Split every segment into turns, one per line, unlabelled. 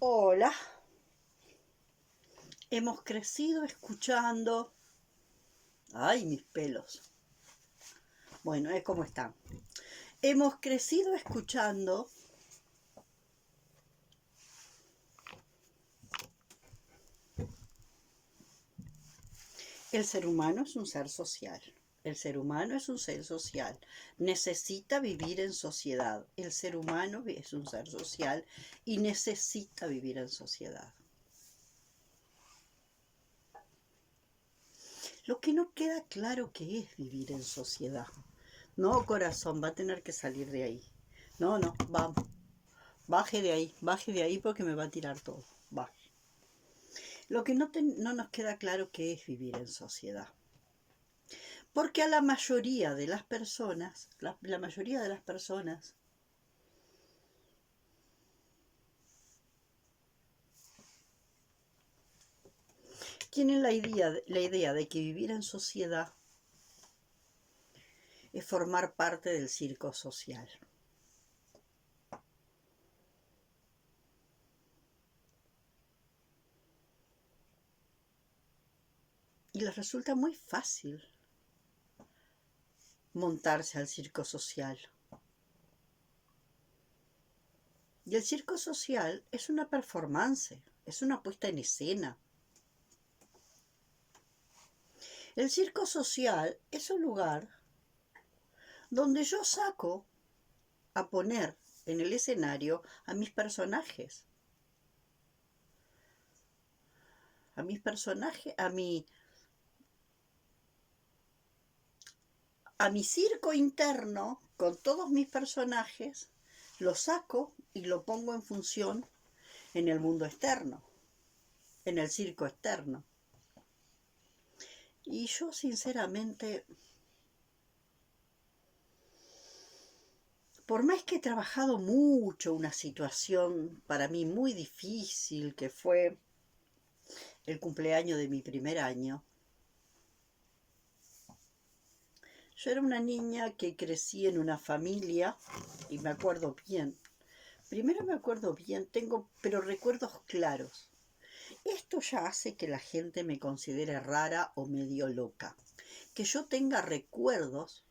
Hola, hemos crecido escuchando... Ay, mis pelos. Bueno, es como están. Hemos crecido escuchando el ser humano es un ser social. El ser humano es un ser social. Necesita vivir en sociedad. El ser humano es un ser social y necesita vivir en sociedad. Lo que no queda claro que es vivir en sociedad. No, corazón, va a tener que salir de ahí. No, vamos. Baje de ahí porque me va a tirar todo. Baje. Lo que no nos queda claro que es vivir en sociedad. Porque a la mayoría de las personas, la mayoría de las personas tienen la idea de que vivir en sociedad es formar parte del circo social. Y les resulta muy fácil montarse al circo social. Y el circo social es una performance, es una puesta en escena. El circo social es un lugar donde yo saco a poner en el escenario a mis personajes. A mis personajes, a mi circo interno con todos mis personajes, lo saco y lo pongo en función en el mundo externo, en el circo externo. Y yo sinceramente, por más que he trabajado mucho una situación para mí muy difícil, que fue el cumpleaños de mi primer año, yo era una niña que crecí en una familia, y me acuerdo bien. Primero me acuerdo bien, pero recuerdos claros. Esto ya hace que la gente me considere rara o medio loca. Que yo tenga recuerdos,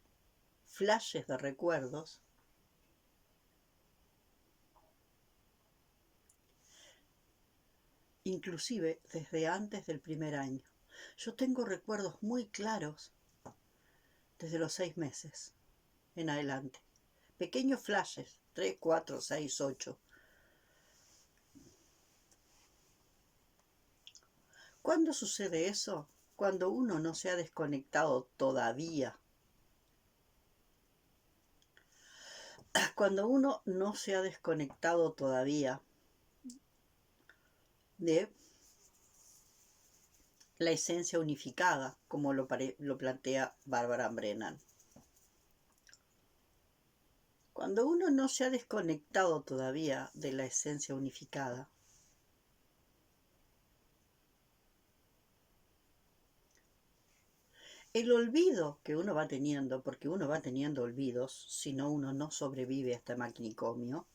flashes de recuerdos, inclusive desde antes del primer año. Yo tengo recuerdos muy claros desde los 6 meses en adelante. Pequeños flashes, 3, 4, 6, 8. ¿Cuándo sucede eso? Cuando uno no se ha desconectado todavía. Cuando uno no se ha desconectado todavía de la esencia unificada, como lo plantea Bárbara Brennan. Cuando uno no se ha desconectado todavía de la esencia unificada, el olvido que uno va teniendo, porque uno va teniendo olvidos, si no uno no sobrevive a este manicomio,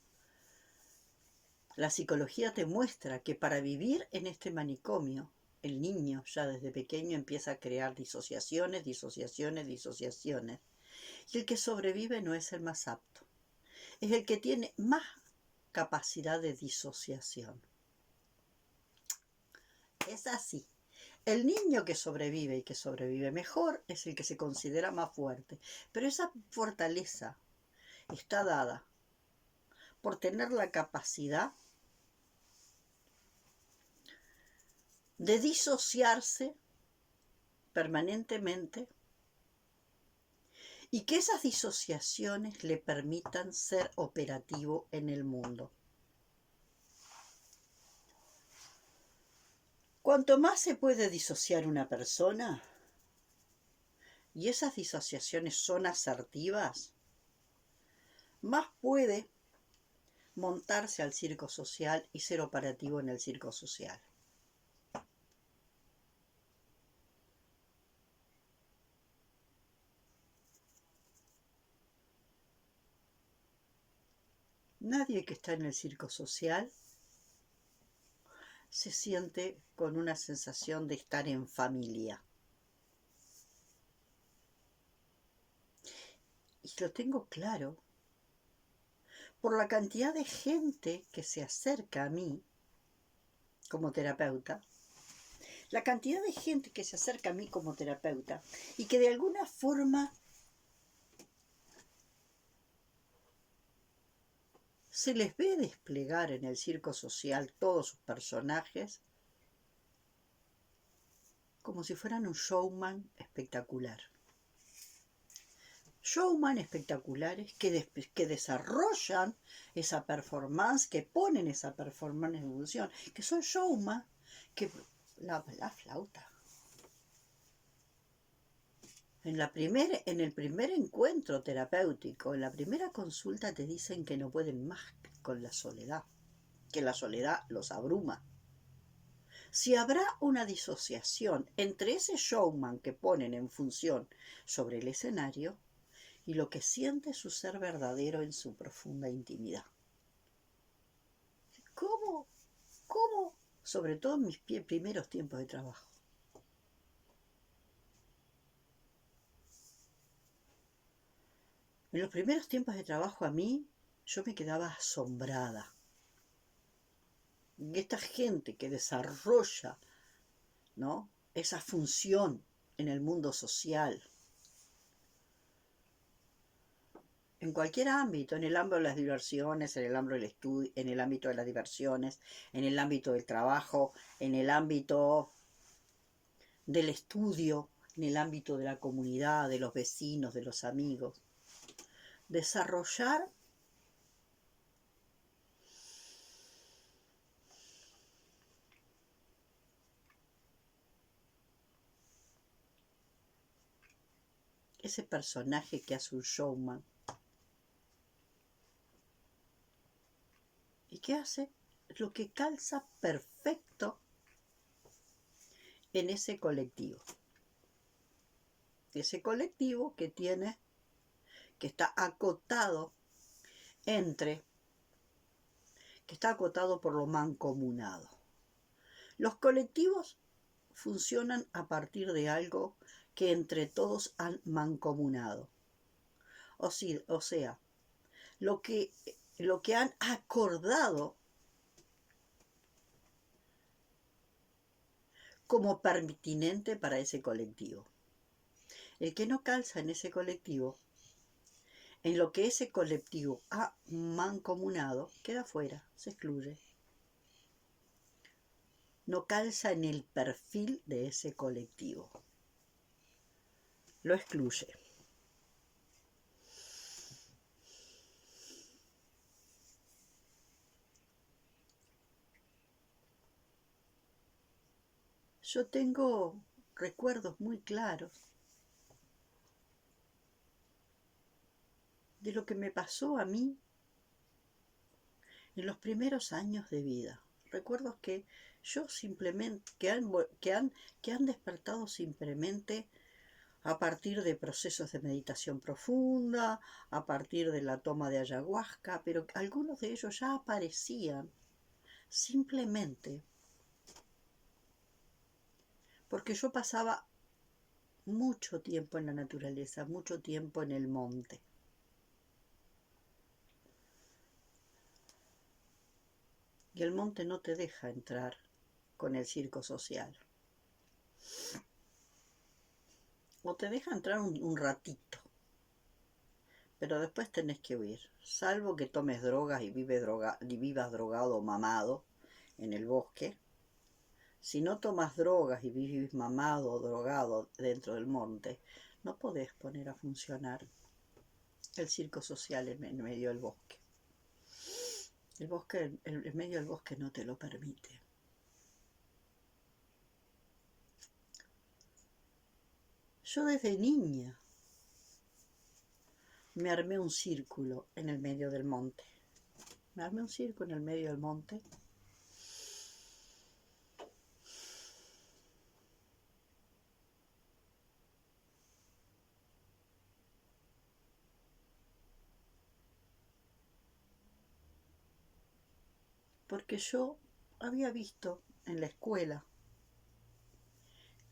la psicología te muestra que para vivir en este manicomio, el niño ya desde pequeño empieza a crear disociaciones, y el que sobrevive no es el más apto, es el que tiene más capacidad de disociación. Es así. El niño que sobrevive y que sobrevive mejor es el que se considera más fuerte, pero esa fortaleza está dada por tener la capacidad de disociarse permanentemente y que esas disociaciones le permitan ser operativo en el mundo. Cuanto más se puede disociar una persona, y esas disociaciones son asertivas, más puede montarse al circo social y ser operativo en el circo social. Nadie que está en el circo social se siente con una sensación de estar en familia. Y lo tengo claro por la cantidad de gente que se acerca a mí como terapeuta, la cantidad de gente que se acerca a mí como terapeuta y que de alguna forma se les ve desplegar en el circo social todos sus personajes como si fueran un showman espectacular. Showman espectaculares que desarrollan esa performance, que ponen esa performance en evolución, que son showman, que la flauta. En el primer encuentro terapéutico, en la primera consulta te dicen que no pueden más con la soledad, que la soledad los abruma. Si habrá una disociación entre ese showman que ponen en función sobre el escenario y lo que siente su ser verdadero en su profunda intimidad. ¿Cómo? ¿Cómo? Sobre todo en mis primeros tiempos de trabajo. En los primeros tiempos de trabajo a mí, yo me quedaba asombrada. Y esta gente que desarrolla, ¿no?, esa función en el mundo social, en cualquier ámbito, en el ámbito de las diversiones, en el ámbito del estudio, en el ámbito de las diversiones, en el ámbito del trabajo, en el ámbito del estudio, en el ámbito de la comunidad, de los vecinos, de los amigos. Desarrollar ese personaje que hace un showman. ¿Y qué hace? Lo que calza perfecto en ese colectivo. Ese colectivo que tiene, que está acotado por lo mancomunado. Los colectivos funcionan a partir de algo que entre todos han mancomunado. O sea, lo que han acordado como pertinente para ese colectivo. El que no calza en ese colectivo, en lo que ese colectivo ha mancomunado, queda fuera, se excluye. No calza en el perfil de ese colectivo. Lo excluye. Yo tengo recuerdos muy claros de lo que me pasó a mí en los primeros años de vida. Recuerdos que yo simplemente, que han despertado simplemente a partir de procesos de meditación profunda, a partir de la toma de ayahuasca, pero algunos de ellos ya aparecían simplemente porque yo pasaba mucho tiempo en la naturaleza, mucho tiempo en el monte. Y el monte no te deja entrar con el circo social. O te deja entrar un ratito, pero después tenés que huir, salvo que tomes drogas y vivas drogado o mamado en el bosque. Si no tomas drogas y vivís mamado o drogado dentro del monte, no podés poner a funcionar el circo social en medio del bosque. El medio del bosque no te lo permite. Yo desde niña me armé un círculo en el medio del monte. Me armé un círculo en el medio del monte. Porque yo había visto en la escuela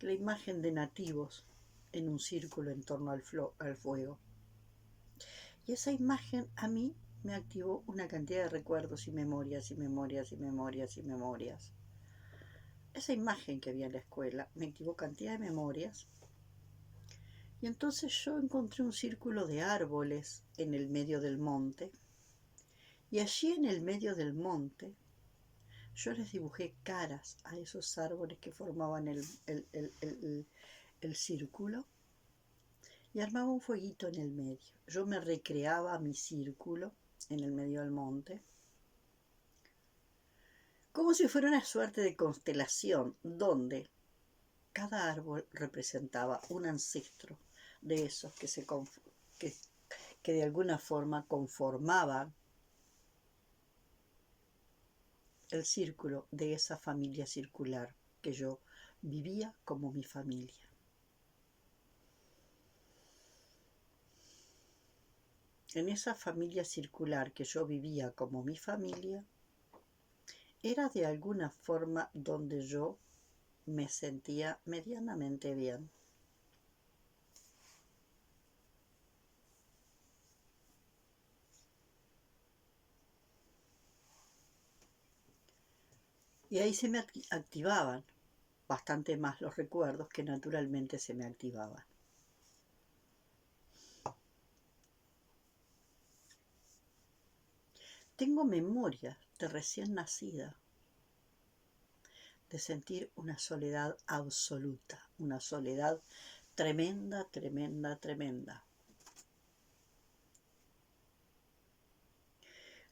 la imagen de nativos en un círculo en torno al fuego. Y esa imagen a mí me activó una cantidad de recuerdos y memorias y memorias y memorias y memorias. Esa imagen que había en la escuela me activó cantidad de memorias. Y entonces yo encontré un círculo de árboles en el medio del monte. Y allí en el medio del monte yo les dibujé caras a esos árboles que formaban el círculo y armaba un fueguito en el medio. Yo me recreaba mi círculo en el medio del monte, como si fuera una suerte de constelación donde cada árbol representaba un ancestro de esos que de alguna forma conformaban el círculo de esa familia circular que yo vivía como mi familia. En esa familia circular que yo vivía como mi familia, era de alguna forma donde yo me sentía medianamente bien. Y ahí se me activaban bastante más los recuerdos que naturalmente se me activaban. Tengo memoria de recién nacida, de sentir una soledad absoluta, una soledad tremenda, tremenda, tremenda.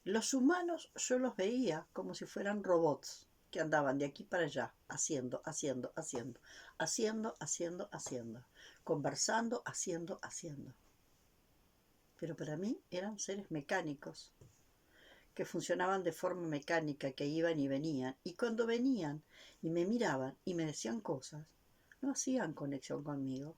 Los humanos yo los veía como si fueran robots que andaban de aquí para allá, haciendo, haciendo, haciendo, haciendo, haciendo, haciendo, conversando, haciendo, haciendo. Pero para mí eran seres mecánicos, que funcionaban de forma mecánica, que iban y venían, y cuando venían y me miraban y me decían cosas, no hacían conexión conmigo.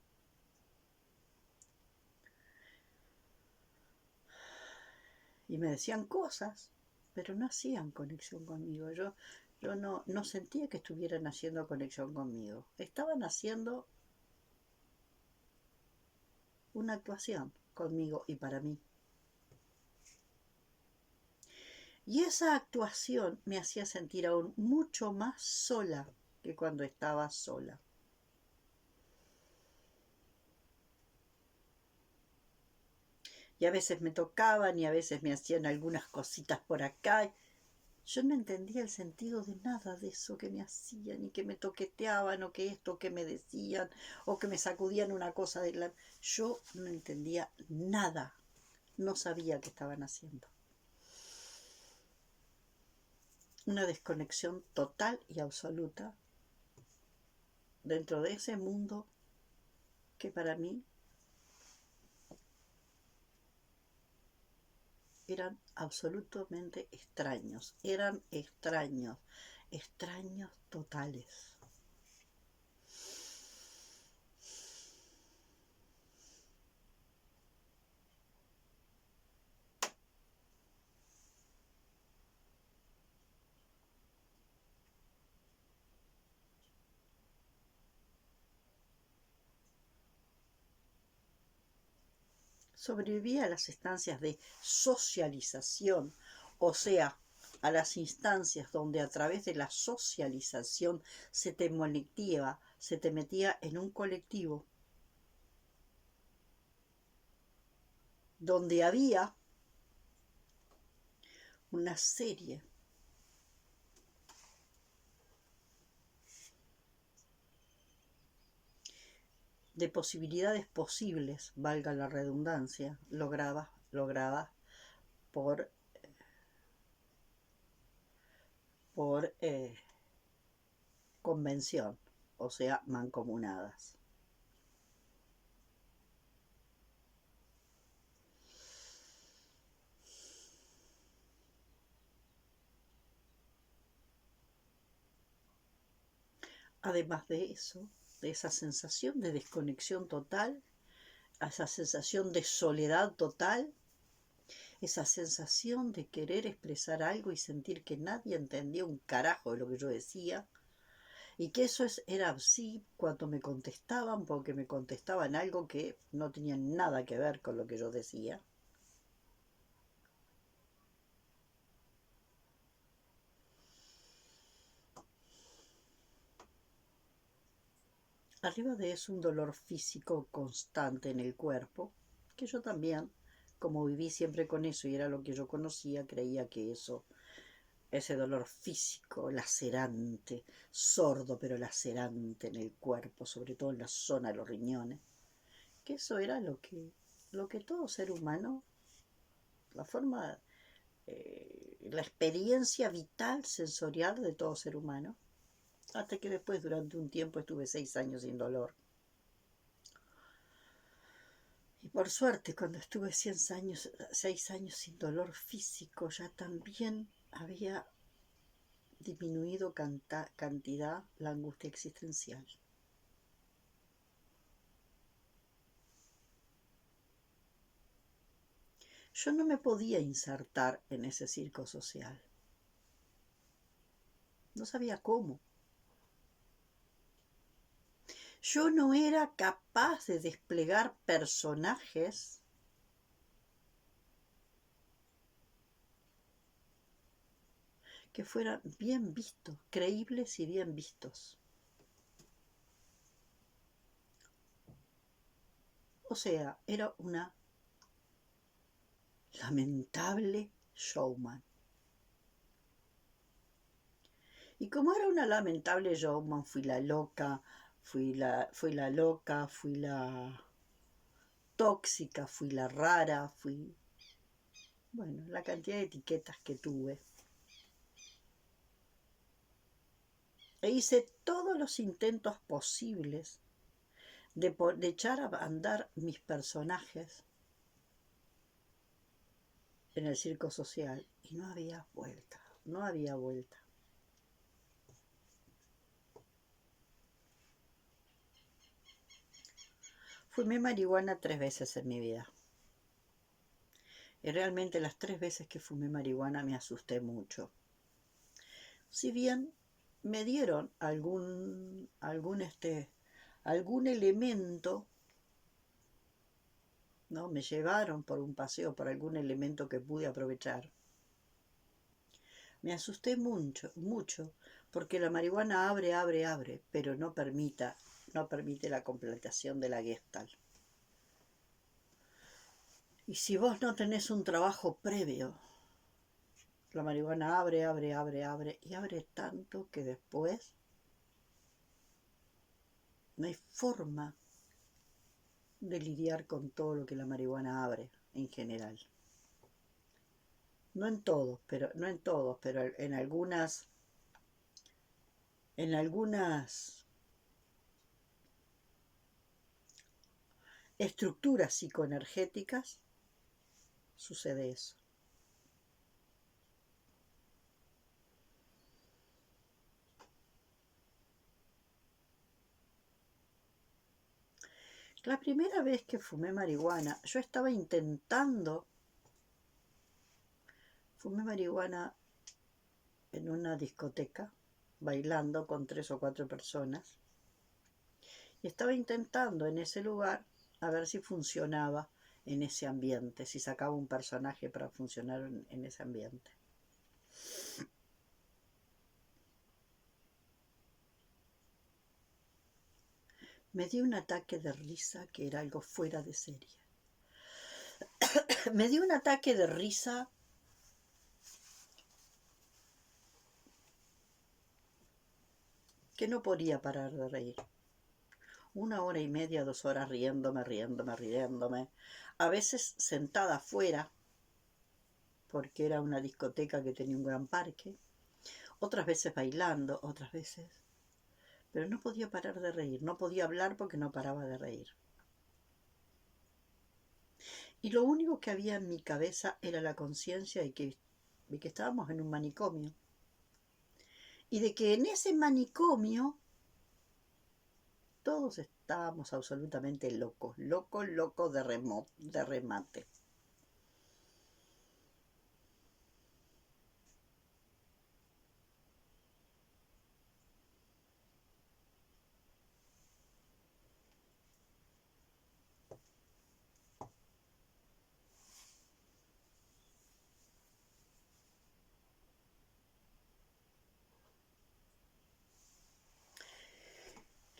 Y me decían cosas, pero no hacían conexión conmigo. Yo no sentía que estuvieran haciendo conexión conmigo. Estaban haciendo una actuación conmigo y para mí. Y esa actuación me hacía sentir aún mucho más sola que cuando estaba sola. Y a veces me tocaban y a veces me hacían algunas cositas por acá. Yo no entendía el sentido de nada de eso que me hacían y que me toqueteaban o que esto que me decían o que me sacudían una cosa de la... Yo no entendía nada, no sabía qué estaban haciendo. Una desconexión total y absoluta dentro de ese mundo que para mí eran absolutamente extraños, eran extraños, extraños totales. Sobreviví a las instancias de socialización, o sea, a las instancias donde a través de la socialización se te metía en un colectivo donde había una serie de posibilidades posibles, valga la redundancia, logradas por convención, o sea, mancomunadas. Además de eso, de esa sensación de desconexión total, a esa sensación de soledad total, esa sensación de querer expresar algo y sentir que nadie entendía un carajo de lo que yo decía, Y que era así cuando me contestaban, porque me contestaban algo que no tenía nada que ver con lo que yo decía. Arriba de eso un dolor físico constante en el cuerpo, que yo también, como viví siempre con eso y era lo que yo conocía, creía que eso, ese dolor físico, lacerante, sordo pero lacerante en el cuerpo, sobre todo en la zona de los riñones, que eso era lo que todo ser humano, la forma, la experiencia vital, sensorial de todo ser humano, hasta que después durante un tiempo estuve 6 años sin dolor. Y por suerte, cuando estuve 6 años sin dolor físico, ya también había disminuido cantidad la angustia existencial. Yo no me podía insertar en ese circo social. No sabía cómo. Yo no era capaz de desplegar personajes que fueran bien vistos, creíbles y bien vistos. O sea, era una lamentable showman. Y como era una lamentable showman, fui la loca, fui la loca, fui la tóxica, fui la rara, bueno, la cantidad de etiquetas que tuve. E hice todos los intentos posibles de echar a andar mis personajes en el circo social y no había vuelta, no había vuelta. Fumé marihuana 3 veces en mi vida. Y realmente las 3 veces que fumé marihuana me asusté mucho. Si bien me dieron algún elemento, ¿no? Me llevaron por un paseo por algún elemento que pude aprovechar. Me asusté mucho, mucho, porque la marihuana abre, pero no permite la completación de la Gestalt. Y si vos no tenés un trabajo previo, la marihuana abre, y abre tanto que después no hay forma de lidiar con todo lo que la marihuana abre en general. No en todos, pero en algunas estructuras psicoenergéticas sucede eso. La primera vez que fumé marihuana, yo estaba fumé marihuana en una discoteca, bailando con 3 o 4 personas, y estaba intentando en ese lugar a ver si funcionaba en ese ambiente, si sacaba un personaje para funcionar en ese ambiente. Me dio un ataque de risa que era algo fuera de serie. Me dio un ataque de risa que no podía parar de reír. 1 hora y media, 2 horas riéndome. A veces sentada afuera, porque era una discoteca que tenía un gran parque. Otras veces bailando, otras veces. Pero no podía parar de reír, no podía hablar porque no paraba de reír. Y lo único que había en mi cabeza era la conciencia de que estábamos en un manicomio. Y de que en ese manicomio todos estábamos absolutamente locos de remate.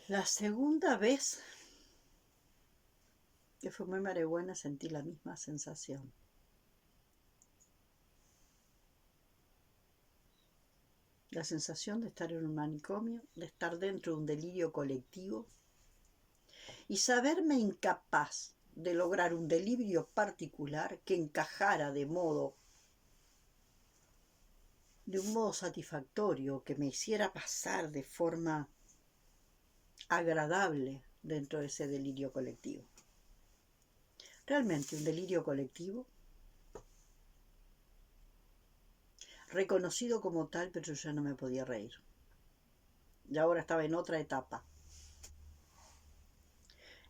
La segunda vez que fumé marihuana sentí la misma sensación. La sensación de estar en un manicomio, de estar dentro de un delirio colectivo y saberme incapaz de lograr un delirio particular que encajara de un modo satisfactorio, que me hiciera pasar de forma agradable dentro de ese delirio colectivo. Realmente un delirio colectivo, reconocido como tal, pero yo ya no me podía reír. Y ahora estaba en otra etapa.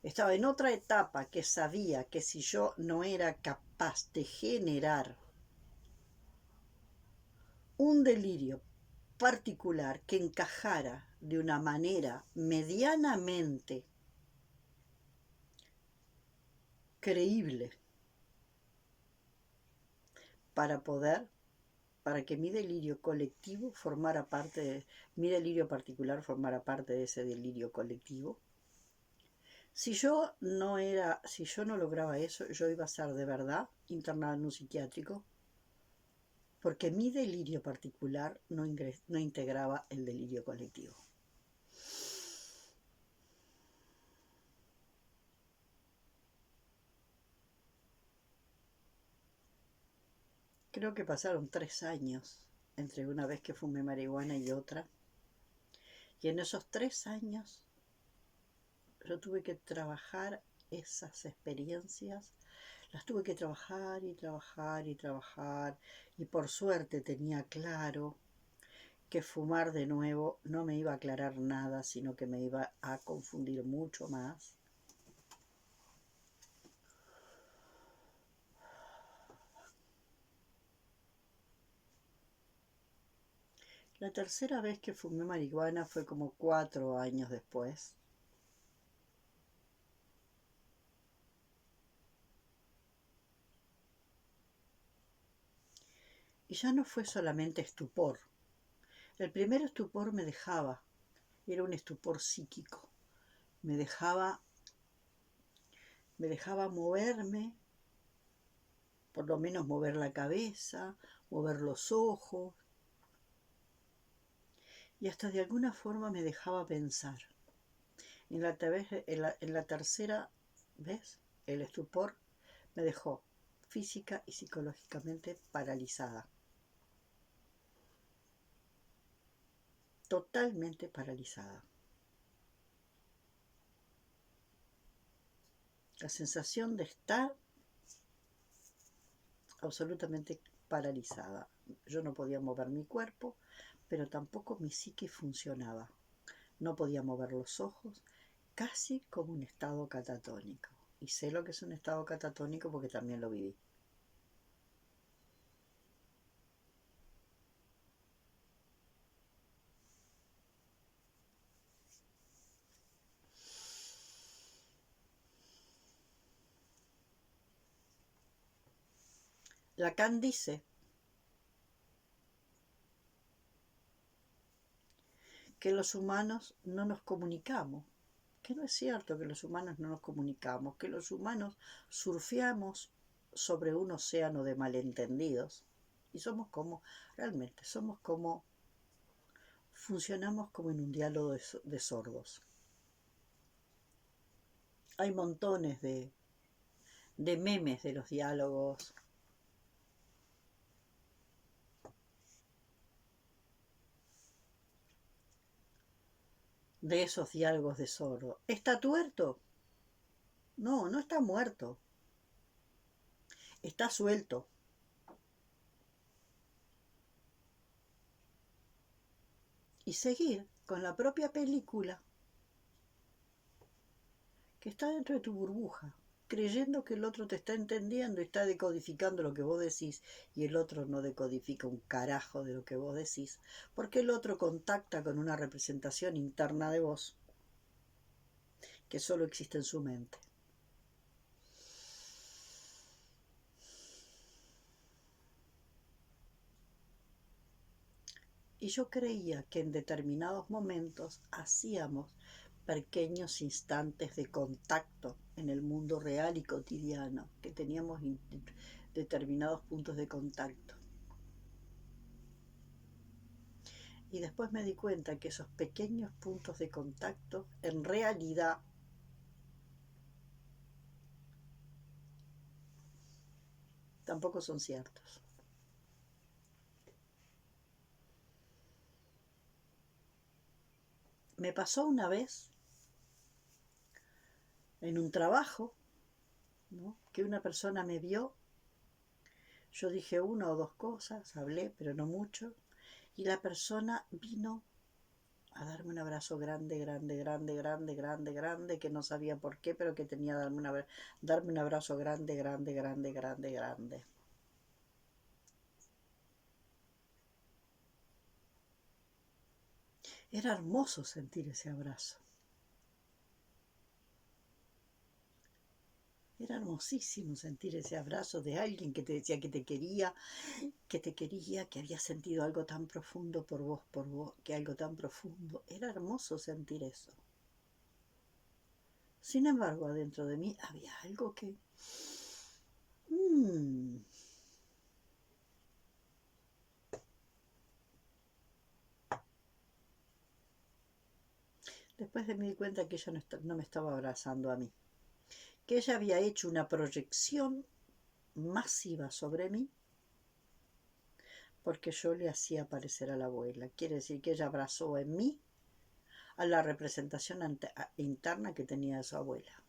Estaba en otra etapa que sabía que si yo no era capaz de generar un delirio particular que encajara de una manera medianamente creíble para que mi delirio colectivo formara parte mi delirio particular formara parte de ese delirio colectivo. Si yo no lograba eso, yo iba a ser de verdad internado en un psiquiátrico, porque mi delirio particular no integraba el delirio colectivo. Creo que pasaron 3 años entre una vez que fumé marihuana y otra. Y en esos 3 años yo tuve que trabajar esas experiencias. Las tuve que trabajar y trabajar y trabajar. Y por suerte tenía claro que fumar de nuevo no me iba a aclarar nada, sino que me iba a confundir mucho más. La tercera vez que fumé marihuana fue como 4 años después. Y ya no fue solamente estupor. El primer estupor era un estupor psíquico. Me dejaba moverme, por lo menos mover la cabeza, mover los ojos, y hasta de alguna forma me dejaba pensar. En la tercera vez, el estupor me dejó física y psicológicamente paralizada. Totalmente paralizada. La sensación de estar absolutamente paralizada. Yo no podía mover mi cuerpo, pero tampoco mi psique funcionaba. No podía mover los ojos, casi como un estado catatónico. Y sé lo que es un estado catatónico porque también lo viví. Lacan dice que los humanos no nos comunicamos, que no es cierto que los humanos no nos comunicamos, que los humanos surfeamos sobre un océano de malentendidos y funcionamos como en un diálogo de sordos. Hay montones de memes de los diálogos. De esos diálogos de sordo. ¿Está tuerto? No, no está muerto. Está suelto. Y seguir con la propia película que está dentro de tu burbuja, creyendo que el otro te está entendiendo y está decodificando lo que vos decís, y el otro no decodifica un carajo de lo que vos decís, porque el otro contacta con una representación interna de vos que solo existe en su mente. Y yo creía que en determinados momentos hacíamos pequeños instantes de contacto en el mundo real y cotidiano, que teníamos determinados puntos de contacto. Y después me di cuenta que esos pequeños puntos de contacto en realidad tampoco son ciertos. Me pasó una vez en un trabajo, ¿no?, que una persona me vio, yo dije una o dos cosas, hablé, pero no mucho, y la persona vino a darme un abrazo grande, grande, grande, grande, grande, grande, que no sabía por qué, pero que tenía que darme un abrazo grande, grande, grande, grande, grande. Era hermoso sentir ese abrazo. Era hermosísimo sentir ese abrazo de alguien que te decía que te quería, que había sentido algo tan profundo por vos, que algo tan profundo. Era hermoso sentir eso. Sin embargo, adentro de mí había algo que... Después me di cuenta que ella no me estaba abrazando a mí, que ella había hecho una proyección masiva sobre mí porque yo le hacía parecer a la abuela. Quiere decir que ella abrazó en mí a la representación interna que tenía de su abuela.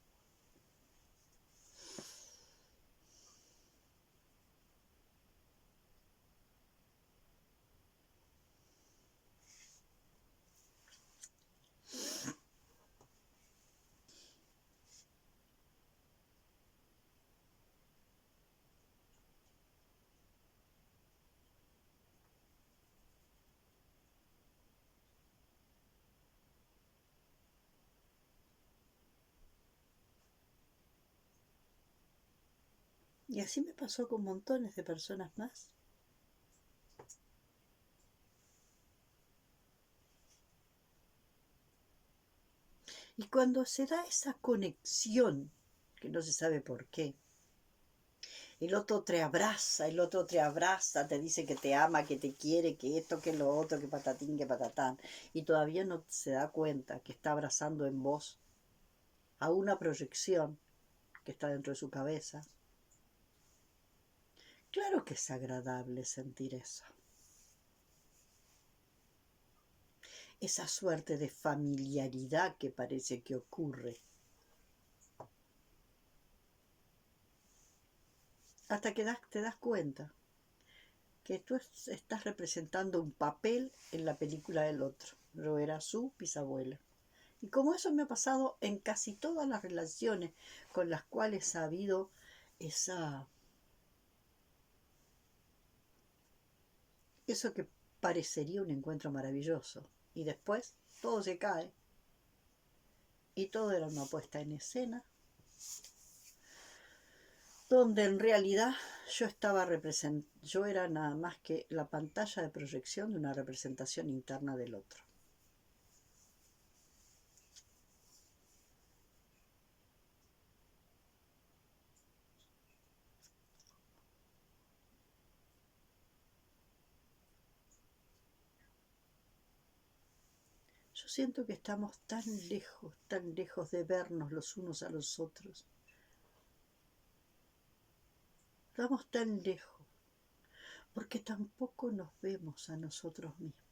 Y así me pasó con montones de personas más. Y cuando se da esa conexión, que no se sabe por qué, el otro te abraza, te dice que te ama, que te quiere, que esto, que lo otro, que patatín, que patatán, y todavía no se da cuenta que está abrazando en vos a una proyección que está dentro de su cabeza. Claro que es agradable sentir eso. Esa suerte de familiaridad que parece que ocurre. Hasta que te das cuenta que tú estás representando un papel en la película del otro. Yo era su bisabuela. Y como eso me ha pasado en casi todas las relaciones con las cuales ha habido eso que parecería un encuentro maravilloso. Y después todo se cae. Y todo era una puesta en escena, donde en realidad yo era nada más que la pantalla de proyección de una representación interna del otro. Yo siento que estamos tan lejos de vernos los unos a los otros. Estamos tan lejos, porque tampoco nos vemos a nosotros mismos.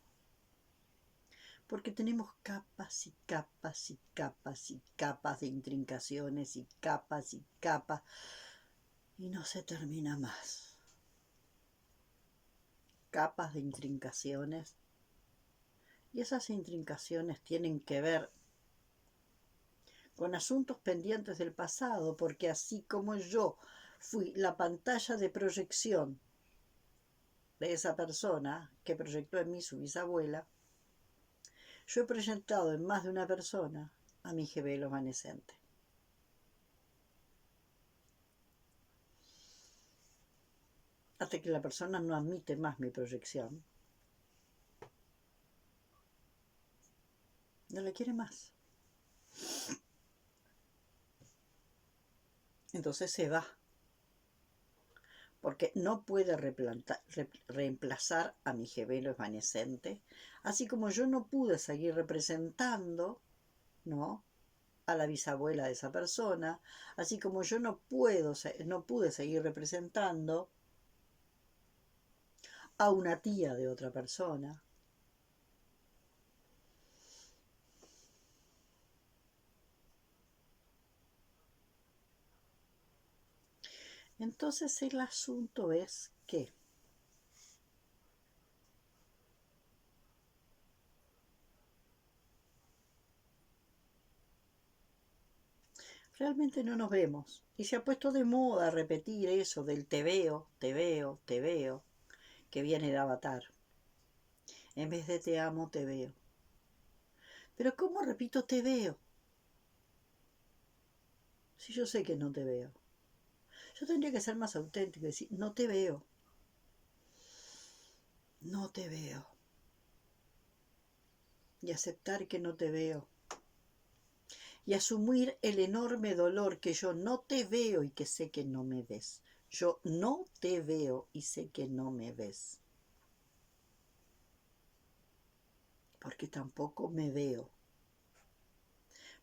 Porque tenemos capas y capas y capas y capas de intrincaciones y capas, y no se termina más. Capas de intrincaciones. Y esas intrincaciones tienen que ver con asuntos pendientes del pasado, porque así como yo fui la pantalla de proyección de esa persona que proyectó en mí su bisabuela, yo he proyectado en más de una persona a mi gemelo evanescente. Hasta que la persona no admite más mi proyección, no la quiere más. Entonces se va, porque no puede reemplazar a mi gemelo evanescente, así como yo no pude seguir representando, ¿no?, a la bisabuela de esa persona, así como yo no pude seguir representando a una tía de otra persona. Entonces el asunto es que realmente no nos vemos. Y se ha puesto de moda repetir eso del te veo, te veo, te veo, que viene de Avatar. En vez de te amo, te veo. Pero ¿cómo repito te veo? Si yo sé que no te veo. Yo tendría que ser más auténtico y decir, no te veo. No te veo. Y aceptar que no te veo. Y asumir el enorme dolor que yo no te veo y que sé que no me ves. Yo no te veo y sé que no me ves. Porque tampoco me veo.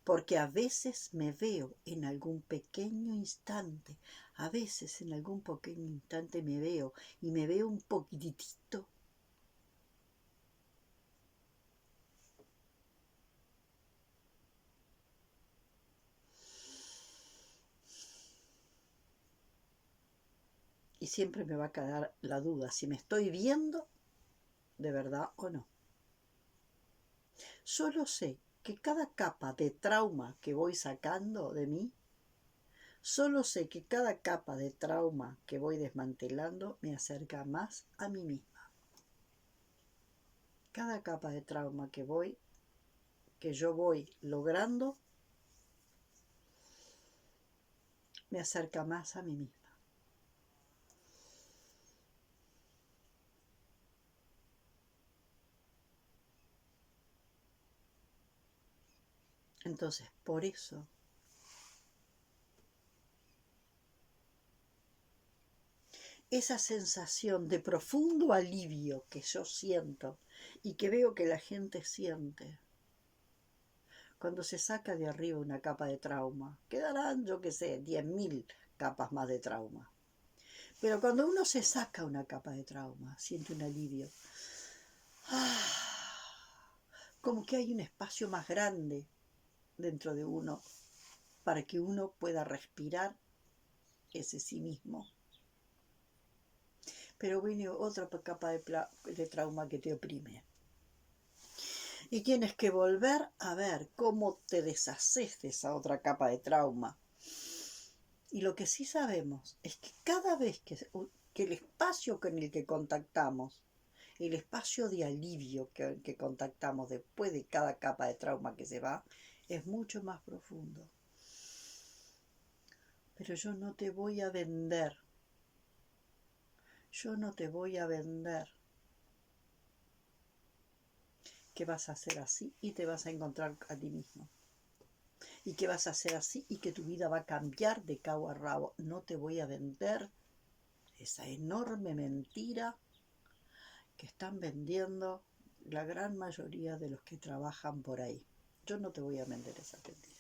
Porque a veces me veo en algún pequeño instante. A veces en algún pequeño instante me veo. Y me veo un poquitito. Y siempre me va a quedar la duda si me estoy viendo de verdad o no. Solo sé que cada capa de trauma que voy sacando de mí, solo sé que cada capa de trauma que voy desmantelando me acerca más a mí misma. Cada capa de trauma que yo voy logrando, me acerca más a mí misma. Entonces, por eso, esa sensación de profundo alivio que yo siento y que veo que la gente siente, cuando se saca de arriba una capa de trauma, quedarán, yo qué sé, 10.000 capas más de trauma. Pero cuando uno se saca una capa de trauma, siente un alivio. Como que hay un espacio más grande dentro de uno para que uno pueda respirar ese sí mismo. Pero viene otra capa de trauma que te oprime. Y tienes que volver a ver cómo te deshaces de esa otra capa de trauma. Y lo que sí sabemos es que cada vez que el espacio con el que contactamos, el espacio de alivio que contactamos después de cada capa de trauma que se va, es mucho más profundo. Pero yo no te voy a vender. Yo no te voy a vender que vas a hacer así y te vas a encontrar a ti mismo. Y que vas a hacer así y que tu vida va a cambiar de cabo a rabo. No te voy a vender esa enorme mentira que están vendiendo la gran mayoría de los que trabajan por ahí. Yo no te voy a vender esa mentira.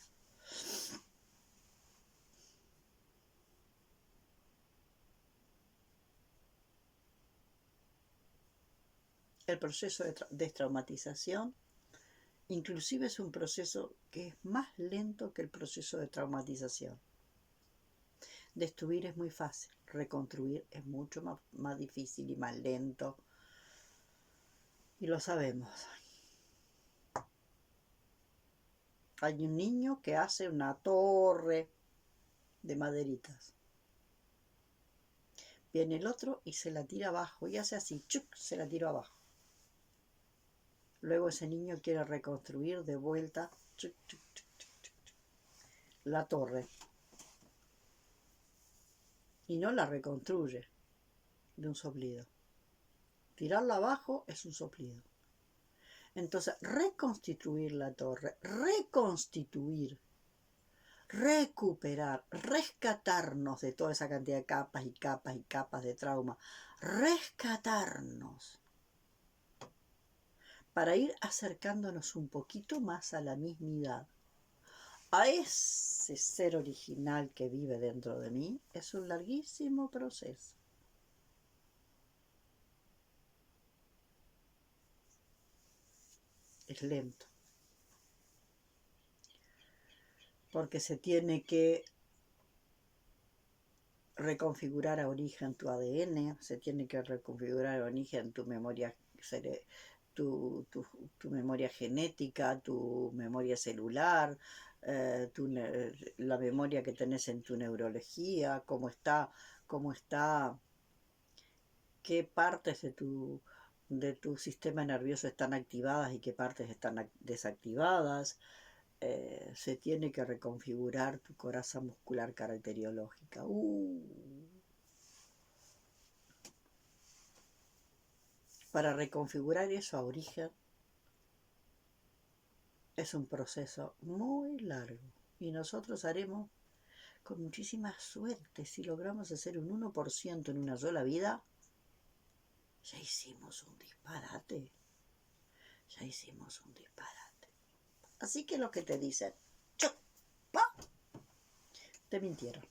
El proceso de destraumatización inclusive es un proceso que es más lento que el proceso de traumatización. Destruir es muy fácil, reconstruir es mucho más difícil y más lento. Y lo sabemos. Hay un niño que hace una torre de maderitas. Viene el otro y se la tira abajo y hace así, ¡chuc!, se la tira abajo. Luego ese niño quiere reconstruir de vuelta, ¡chuc!, ¡chuc!, ¡chuc!, ¡chuc!, la torre. Y no la reconstruye de un soplido. Tirarla abajo es un soplido. Entonces, reconstituir la torre, reconstituir, recuperar, rescatarnos de toda esa cantidad de capas y capas y capas de trauma, rescatarnos para ir acercándonos un poquito más a la mismidad, a ese ser original que vive dentro de mí. Es un larguísimo proceso. Es lento, porque se tiene que reconfigurar a origen tu ADN, se tiene que reconfigurar a origen tu memoria, tu memoria genética, tu memoria celular, la memoria que tenés en tu neurología, cómo está, qué partes de tu sistema nervioso están activadas y qué partes están desactivadas. Se tiene que reconfigurar tu coraza muscular caracteriológica. Para reconfigurar eso a origen es un proceso muy largo y nosotros haremos con muchísima suerte. Si logramos hacer un 1% en una sola vida, ya hicimos un disparate. Ya hicimos un disparate. Así que los que te dicen, ¡chupa!, te mintieron.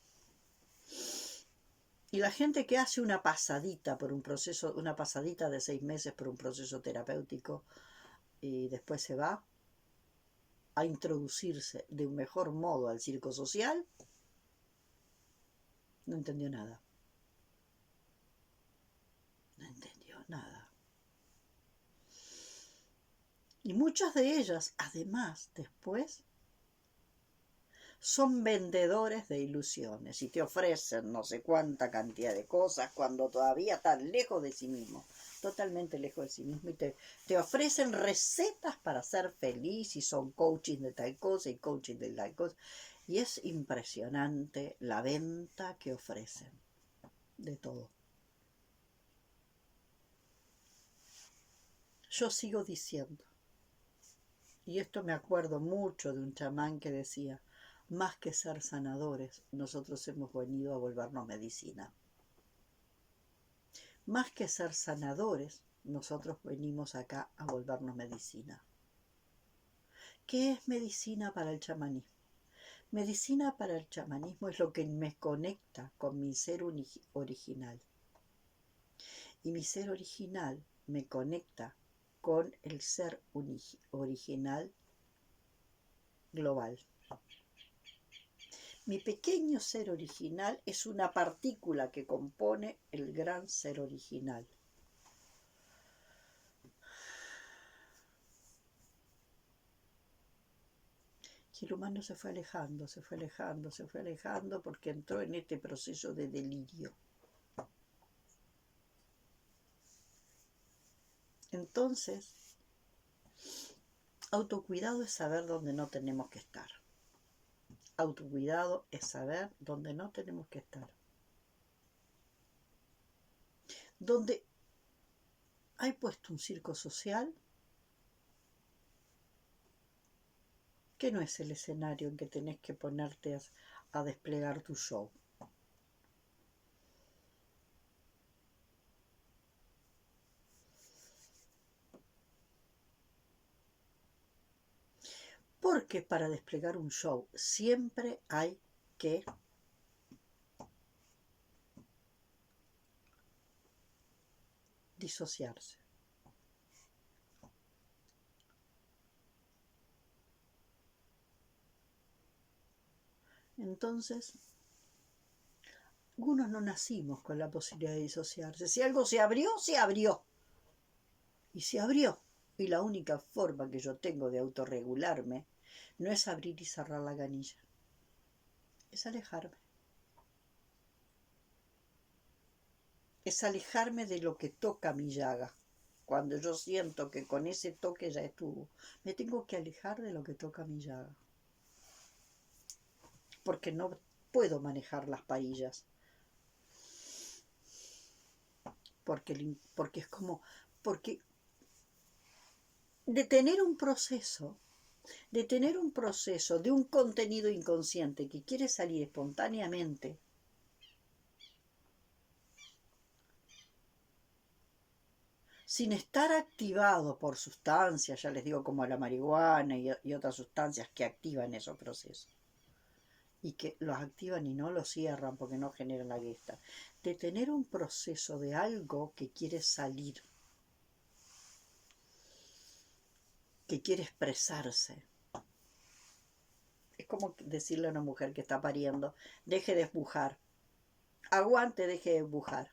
Y la gente que hace una pasadita por un proceso, una pasadita de 6 meses por un proceso terapéutico y después se va a introducirse de un mejor modo al circo social, no entendió nada. No entendió nada. Y muchas de ellas, además, después, son vendedores de ilusiones y te ofrecen no sé cuánta cantidad de cosas cuando todavía están lejos de sí mismo, totalmente lejos de sí mismo, y te ofrecen recetas para ser feliz y son coaching de tal cosa y coaching de tal cosa. Y es impresionante la venta que ofrecen de todo. Yo sigo diciendo, y esto me acuerdo mucho de un chamán que decía, más que ser sanadores, nosotros hemos venido a volvernos medicina. Más que ser sanadores, nosotros venimos acá a volvernos medicina. ¿Qué es medicina para el chamanismo? Medicina para el chamanismo es lo que me conecta con mi ser original. Y mi ser original me conecta con el ser original global. Mi pequeño ser original es una partícula que compone el gran ser original. Y el humano se fue alejando, se fue alejando, se fue alejando porque entró en este proceso de delirio. Entonces, autocuidado es saber dónde no tenemos que estar. Autocuidado es saber dónde no tenemos que estar. Donde hay puesto un circo social que no es el escenario en que tenés que ponerte a desplegar tu show. Porque para desplegar un show siempre hay que disociarse. Entonces, algunos no nacimos con la posibilidad de disociarse. Si algo se abrió, se abrió. Y se abrió. Y la única forma que yo tengo de autorregularme no es abrir y cerrar la canilla. Es alejarme. Es alejarme de lo que toca mi llaga. Cuando yo siento que con ese toque ya estuvo, me tengo que alejar de lo que toca mi llaga. Porque no puedo manejar las parillas. Porque es como, porque de tener un proceso, de un contenido inconsciente que quiere salir espontáneamente, sin estar activado por sustancias, ya les digo, como la marihuana y otras sustancias que activan esos procesos, y que los activan y no los cierran porque no generan la gesta, de tener un proceso de algo que quiere salir, que quiere expresarse. Es como decirle a una mujer que está pariendo, deje de empujar, aguante, deje de empujar.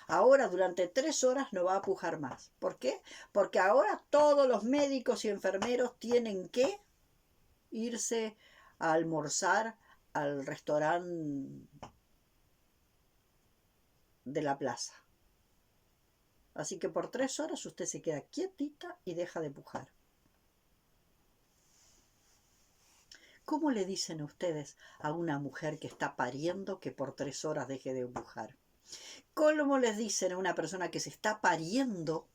Ahora durante 3 horas no va a pujar más. ¿Por qué? Porque ahora todos los médicos y enfermeros tienen que irse a almorzar al restaurante de la plaza. Así que por 3 horas usted se queda quietita y deja de pujar. ¿Cómo le dicen ustedes a una mujer que está pariendo que por 3 horas deje de pujar? ¿Cómo les dicen a una persona que se está pariendo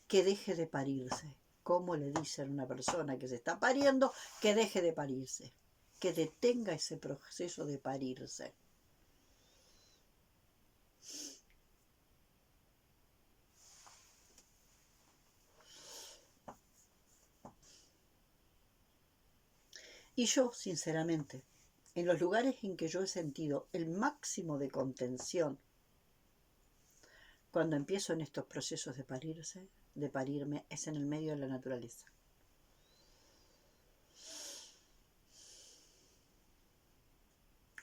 que deje de parirse? ¿Cómo le dicen a una persona que se está pariendo que deje de parirse? Que detenga ese proceso de parirse. Y yo, sinceramente, en los lugares en que yo he sentido el máximo de contención, cuando empiezo en estos procesos de parirme, es en el medio de la naturaleza.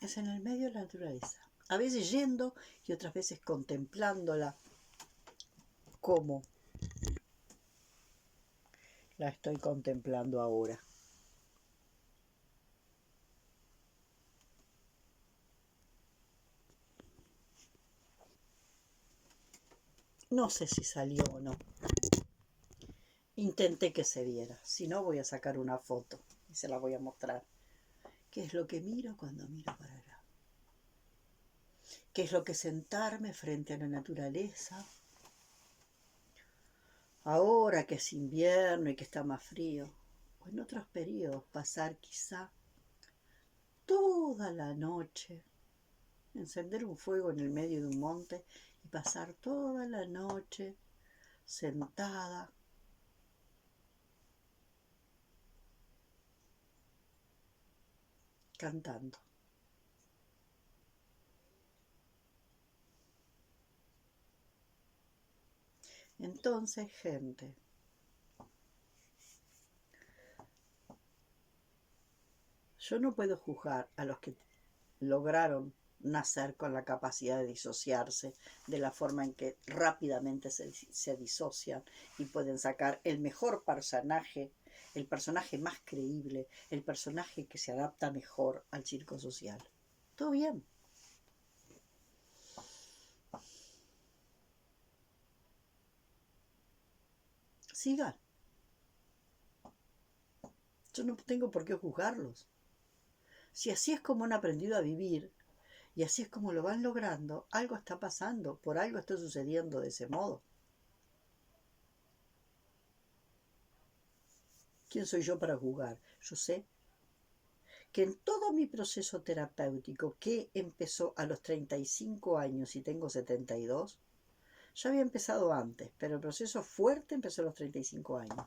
Es en el medio de la naturaleza. A veces yendo y otras veces contemplándola como la estoy contemplando ahora. No sé si salió o no. Intenté que se viera. Si no, voy a sacar una foto y se la voy a mostrar. ¿Qué es lo que miro cuando miro para allá? ¿Qué es lo que sentarme frente a la naturaleza? Ahora que es invierno y que está más frío, o en otros periodos, pasar quizá toda la noche, encender un fuego en el medio de un monte y pasar toda la noche sentada cantando. Entonces, gente, yo no puedo juzgar a los que lograron nacer con la capacidad de disociarse de la forma en que rápidamente se disocian y pueden sacar el mejor personaje, el personaje más creíble, el personaje que se adapta mejor al circo social. Todo bien. Sigan. Yo no tengo por qué juzgarlos. Si así es como han aprendido a vivir y así es como lo van logrando, algo está pasando, por algo está sucediendo de ese modo. ¿Quién soy yo para juzgar? Yo sé que en todo mi proceso terapéutico, que empezó a los 35 años y tengo 72, ya había empezado antes, pero el proceso fuerte empezó a los 35 años.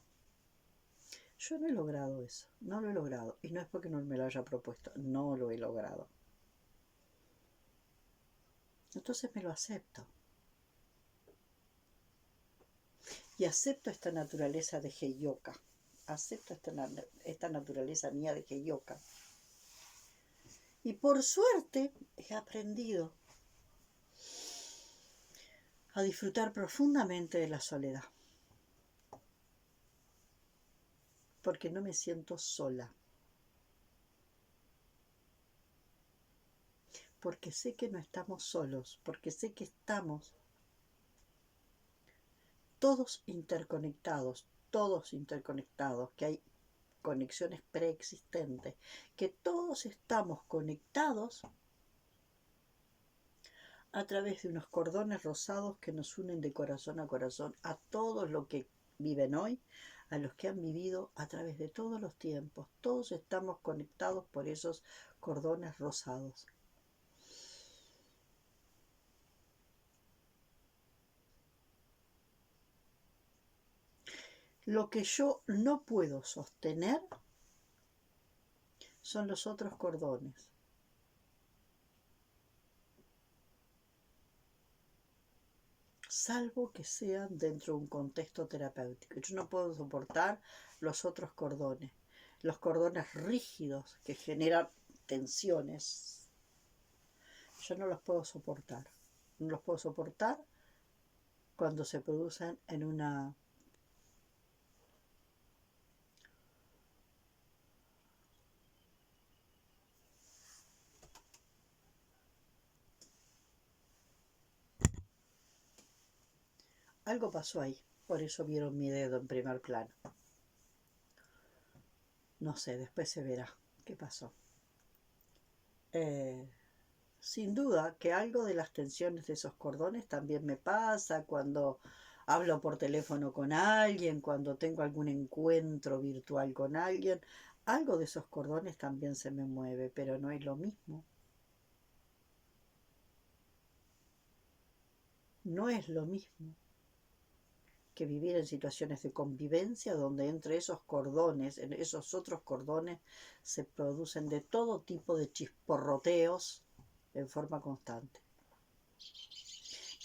Yo no he logrado eso, no lo he logrado. Y no es porque no me lo haya propuesto, no lo he logrado. Entonces me lo acepto. Y acepto esta naturaleza de Heyoka. Acepto esta naturaleza mía de Heyoka. Y por suerte he aprendido a disfrutar profundamente de la soledad. Porque no me siento sola. Porque sé que no estamos solos. Porque sé que estamos todos interconectados, que hay conexiones preexistentes, que todos estamos conectados a través de unos cordones rosados que nos unen de corazón a corazón a todos los que viven hoy, a los que han vivido a través de todos los tiempos. Todos estamos conectados por esos cordones rosados. Lo que yo no puedo sostener son los otros cordones. Salvo que sean dentro de un contexto terapéutico. Yo no puedo soportar los otros los cordones rígidos que generan tensiones. Yo no los puedo soportar. No los puedo soportar cuando se producen en una... Algo pasó ahí, por eso vieron mi dedo en primer plano. No sé, después se verá qué pasó. Sin duda que algo de las tensiones de esos cordones también me pasa cuando hablo por teléfono con alguien, cuando tengo algún encuentro virtual con alguien. Algo de esos cordones también se me mueve, pero no es lo mismo. No es lo mismo que vivir en situaciones de convivencia donde entre esos cordones, en esos otros cordones, se producen de todo tipo de chisporroteos en forma constante.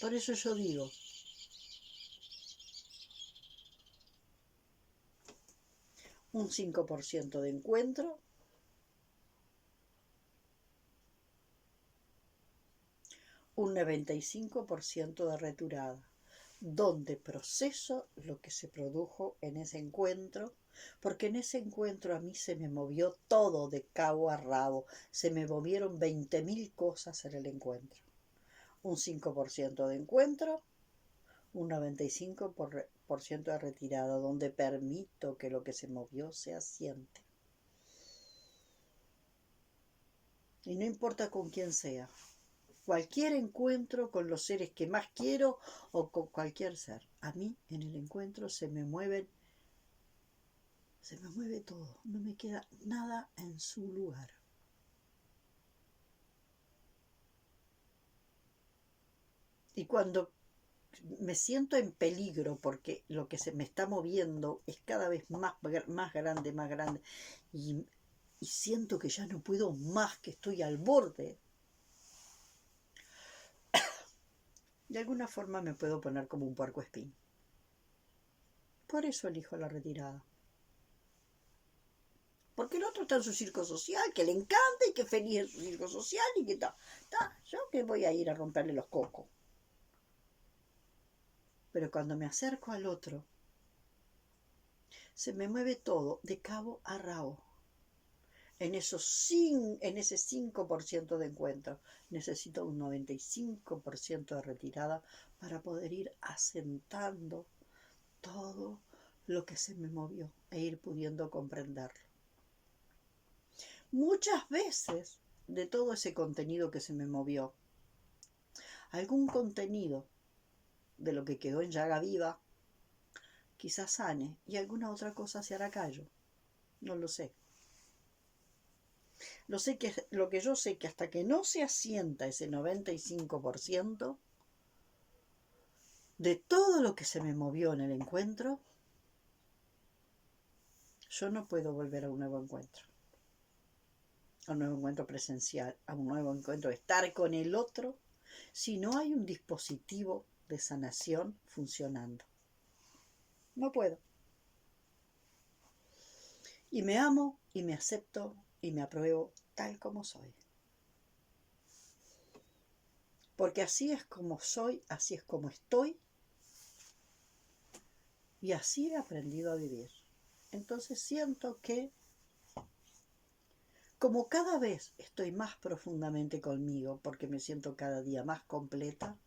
Por eso yo digo, un 5% de encuentro, un 95% de retirada, donde proceso lo que se produjo en ese encuentro, porque en ese encuentro a mí se me movió todo de cabo a rabo, se me movieron 20.000 cosas en el encuentro. Un 5% de encuentro, un 95% de retirada, donde permito que lo que se movió se asiente. Y no importa con quién sea. Cualquier encuentro con los seres que más quiero o con cualquier ser. A mí en el encuentro se me mueve todo. No me queda nada en su lugar. Y cuando me siento en peligro porque lo que se me está moviendo es cada vez más grande, y siento que ya no puedo más, que estoy al borde, de alguna forma me puedo poner como un puercoespín. Por eso elijo la retirada. Porque el otro está en su circo social, que le encanta y que feliz en su circo social y que está. Yo que voy a ir a romperle los cocos. Pero cuando me acerco al otro, se me mueve todo de cabo a rabo. En ese 5% de encuentro necesito un 95% de retirada para poder ir asentando todo lo que se me movió e ir pudiendo comprenderlo. Muchas veces de todo ese contenido que se me movió, algún contenido de lo que quedó en llaga viva quizás sane y alguna otra cosa se hará callo. No lo sé. Lo que yo sé que hasta que no se asienta ese 95% de todo lo que se me movió en el encuentro, yo no puedo volver a un nuevo encuentro. A un nuevo encuentro presencial, a un nuevo encuentro, estar con el otro, si no hay un dispositivo de sanación funcionando. No puedo. Y me amo y me acepto y me apruebo tal como soy. Porque así es como soy, así es como estoy y así he aprendido a vivir. Entonces siento que como cada vez estoy más profundamente conmigo porque me siento cada día más completa,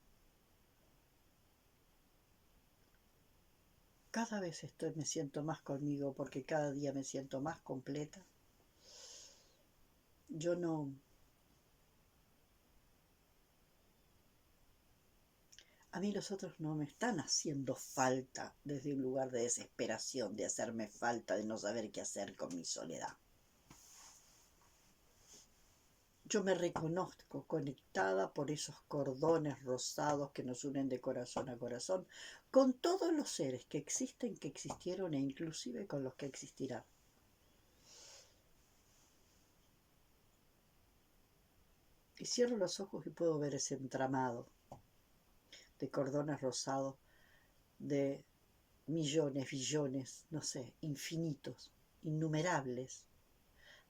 cada vez me siento más conmigo porque cada día me siento más completa. Yo no... A mí los otros no me están haciendo falta desde un lugar de desesperación, de hacerme falta, de no saber qué hacer con mi soledad. Yo me reconozco conectada por esos cordones rosados que nos unen de corazón a corazón con todos los seres que existen, que existieron e inclusive con los que existirán. Y cierro los ojos y puedo ver ese entramado de cordones rosados de millones, billones, no sé, infinitos, innumerables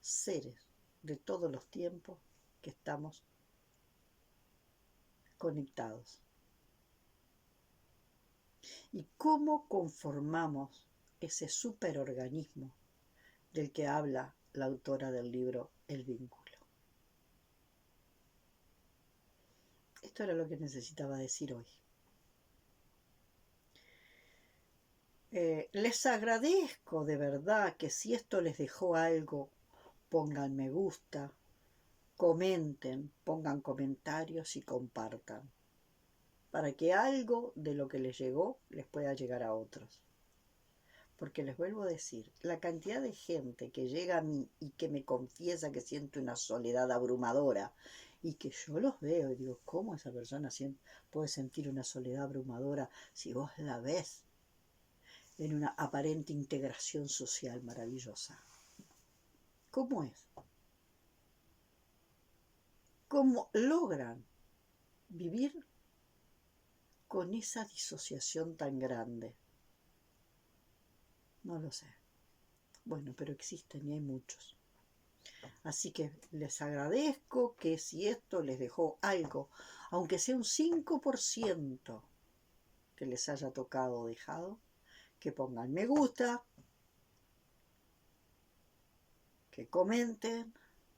seres de todos los tiempos que estamos conectados. Y cómo conformamos ese superorganismo del que habla la autora del libro El vínculo. Esto era lo que necesitaba decir hoy. Les agradezco de verdad que si esto les dejó algo, pongan me gusta, comenten, pongan comentarios y compartan, para que algo de lo que les llegó les pueda llegar a otros. Porque les vuelvo a decir, la cantidad de gente que llega a mí y que me confiesa que siente una soledad abrumadora y que yo los veo y digo, ¿cómo esa persona puede sentir una soledad abrumadora si vos la ves en una aparente integración social maravillosa? ¿Cómo es? ¿Cómo logran vivir con esa disociación tan grande? No lo sé. Bueno, pero existen y hay muchos. Así que les agradezco que si esto les dejó algo, aunque sea un 5% que les haya tocado o dejado, que pongan me gusta, que comenten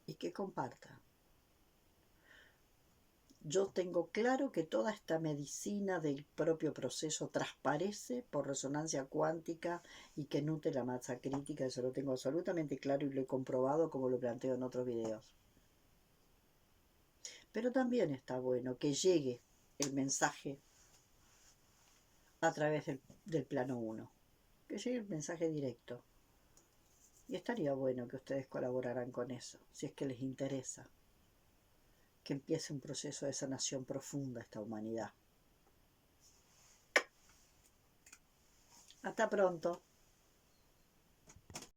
y que compartan. Yo tengo claro que toda esta medicina del propio proceso transparece por resonancia cuántica y que nutre la masa crítica, eso lo tengo absolutamente claro y lo he comprobado como lo planteo en otros videos. Pero también está bueno que llegue el mensaje a través del plano 1, que llegue el mensaje directo. Y estaría bueno que ustedes colaboraran con eso, si es que les interesa que empiece un proceso de sanación profunda esta humanidad. Hasta pronto.